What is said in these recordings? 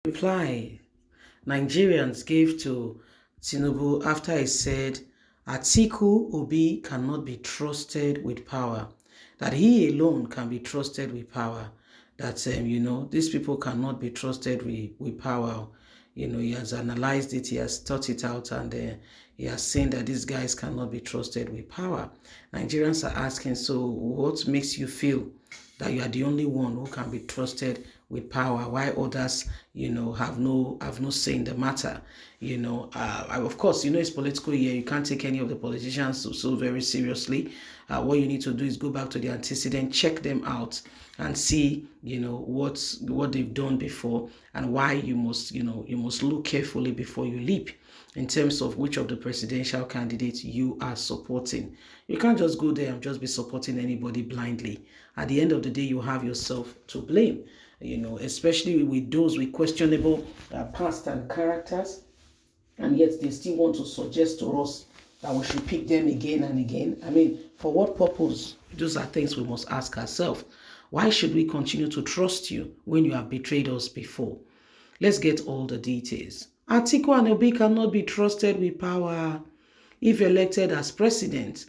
Reply Nigerians gave to Tinubu after he said Atiku Obi cannot be trusted with power, that he alone can be trusted with power, that, these people cannot be trusted with power. He has analyzed it, he has thought it out, and he has seen that these guys cannot be trusted with power. Nigerians are asking, so what makes you feel that you are the only one who can be trusted with power, while others, have no say in the matter? Of course, it's political year. You can't take any of the politicians so very seriously. What you need to do is go back to the antecedent, check them out, and see, what they've done before, and why you must look carefully before you leap in terms of which of the presidential candidates you are supporting. You can't just go there and just be supporting anybody blindly. At the end of the day, you have yourself to blame, especially with those with questionable past and characters, and yet they still want to suggest to us that we should pick them again and again. I mean, for what purpose? Those are things we must ask ourselves. Why should we continue to trust you when you have betrayed us before? Let's get all the details. Atiku and Obi cannot be trusted with power if elected as president.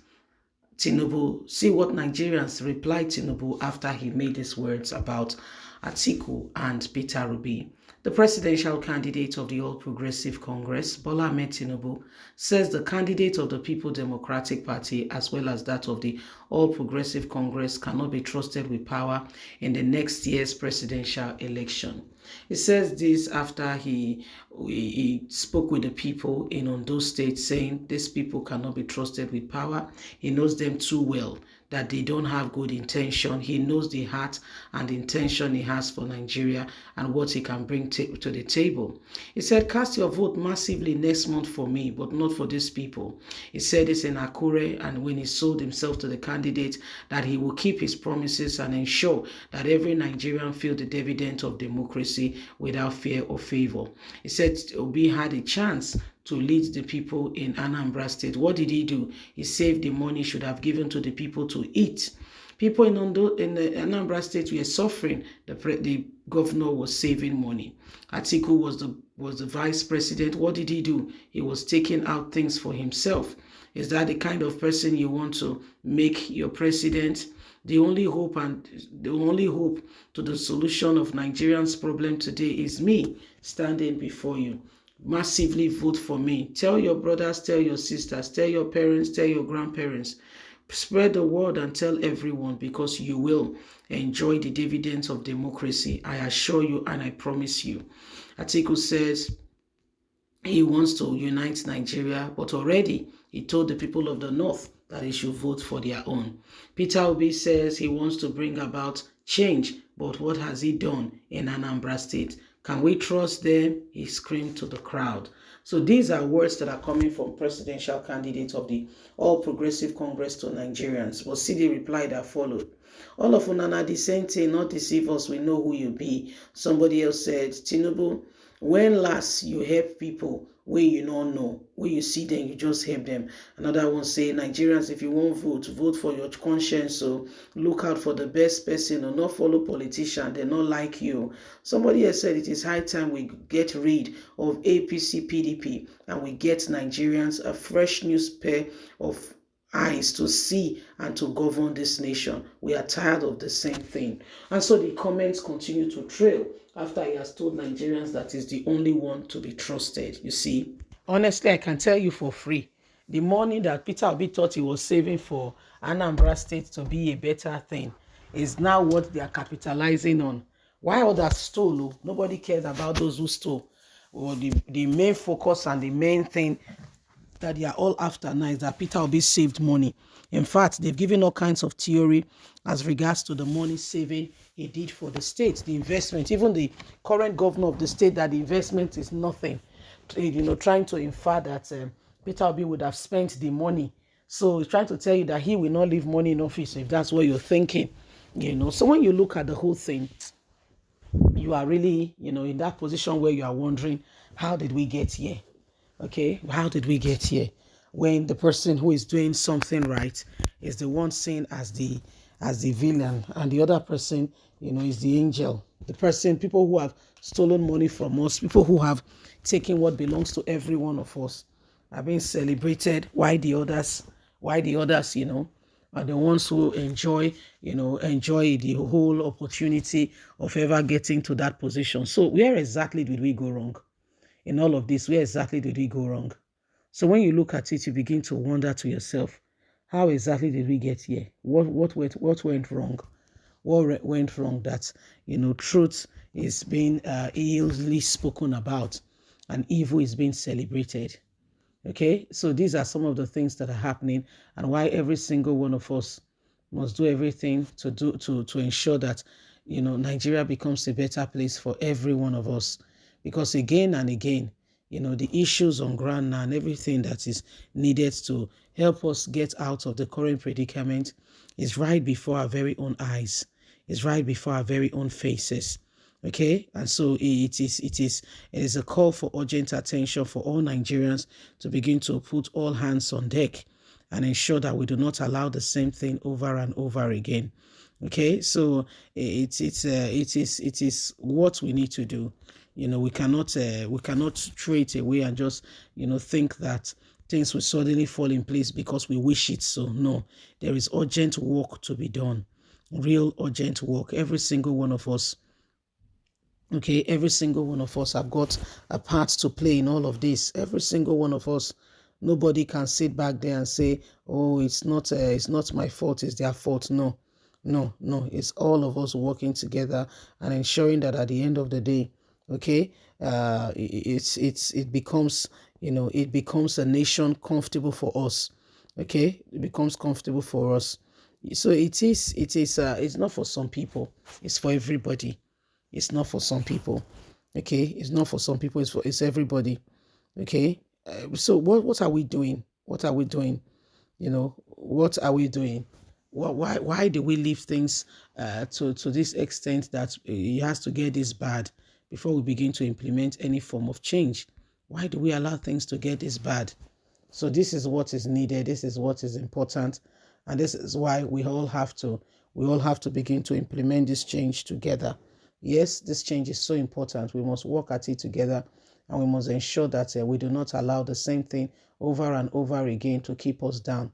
Tinubu, see what Nigerians replied Tinubu after he made his words about Atiku and Peter Obi. The presidential candidate of the All Progressive Congress, Bola Ahmed Tinubu, says the candidate of the People Democratic Party as well as that of the All Progressive Congress cannot be trusted with power in the next year's presidential election. He says this after he spoke with the people in Ondo State, saying these people cannot be trusted with power. He knows them too well, that they don't have good intention. He knows the heart and the intention he has for Nigeria and what he can bring to the table. He said, cast your vote massively next month for me, but not for these people. He said this in Akure, and when he sold himself to the candidate, that he will keep his promises and ensure that every Nigerian feel the dividend of democracy without fear or favor. He said Obi had a chance to lead the people in Anambra State. What did he do? He saved the money he should have given to the people to eat. People in the Anambra State were suffering. The governor was saving money. Atiku was the vice president. What did he do? He was taking out things for himself. Is that the kind of person you want to make your president? The only hope to the solution of Nigerians' problem today is me standing before you. Massively vote for me. Tell your brothers, tell your sisters, tell your parents, tell your grandparents. Spread the word and tell everyone, because you will enjoy the dividends of democracy. I assure you and I promise you. Atiku says he wants to unite Nigeria, but already he told the people of the North that they should vote for their own. Peter Obi says he wants to bring about change, but what has he done in Anambra State? Can we trust them? He screamed to the crowd. So these are words that are coming from presidential candidate of the All Progressive Congress to Nigerians. But see the reply that followed. All of Unana the same thing, not deceive us, we know who you be. Somebody else said, Tinubu, when last you help people when you don't know, when you see them, you just help them. Another one say, Nigerians, if you won't vote for your conscience. So look out for the best person, or not follow politicians. They're not like you. Somebody has said it is high time we get rid of APC PDP and we get Nigerians a fresh new pair of eyes to see and to govern this nation. We are tired of the same thing. And so the comments continue to trail after he has told Nigerians that he's the only one to be trusted. You see, honestly, I can tell you for free, the money that Peter Obi thought he was saving for Anambra State to be a better thing is now what they are capitalizing on. Why others stole? Nobody cares about those who stole. Well, the main focus and the main thing that they are all after now is that Peter Obi saved money. In fact, they've given all kinds of theory as regards to the money saving he did for the state, the investment. Even the current governor of the state, that the investment is nothing. Trying to infer that Peter Obi would have spent the money. So he's trying to tell you that he will not leave money in office, if that's what you're thinking. So when you look at the whole thing, you are really, in that position where you are wondering, how did we get here? Okay, how did we get here? When the person who is doing something right is the one seen as the villain, and the other person, is the angel. The person, people who have stolen money from us, people who have taken what belongs to every one of us are being celebrated. Why the others, are the ones who enjoy the whole opportunity of ever getting to that position. So where exactly did we go wrong? In all of this, where exactly did we go wrong? So when you look at it, you begin to wonder to yourself, how exactly did we get here? What went wrong? What went wrong that, truth is being illy spoken about and evil is being celebrated? Okay, so these are some of the things that are happening, and why every single one of us must do everything to ensure that Nigeria becomes a better place for every one of us. Because again and again, the issues on ground now and everything that is needed to help us get out of the current predicament is right before our very own eyes, is right before our very own faces. Okay, and so it is a call for urgent attention for all Nigerians to begin to put all hands on deck and ensure that we do not allow the same thing over and over again. Okay, so it is what we need to do. We cannot throw it away and just think that things will suddenly fall in place because we wish it so. No, there is urgent work to be done, real urgent work. Every single one of us. Okay, every single one of us have got a part to play in all of this. Every single one of us. Nobody can sit back there and say, "Oh, it's not my fault. It's their fault." No, no, no. It's all of us working together and ensuring that at the end of the day, okay, it becomes it becomes a nation comfortable for us. Okay, it becomes comfortable for us. So it's not for some people. It's for everybody. It's not for some people. Okay, it's not for some people. It's everybody. Okay, so what are we doing? What are we doing? What are we doing? Why do we leave things to this extent that it has to get this bad before we begin to implement any form of change? Why do we allow things to get this bad? So this is what is needed. This is what is important, and this is why we all have to begin to implement this change together. Yes, this change is so important. We must work at it together, and we must ensure that we do not allow the same thing over and over again to keep us down.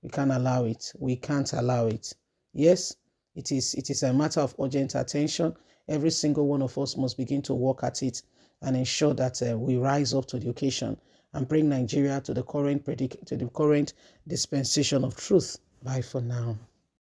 We can't allow it. We can't allow it. Yes, it is a matter of urgent attention. Every single one of us must begin to work at it and ensure that we rise up to the occasion and bring Nigeria to the current dispensation of truth. Bye for now.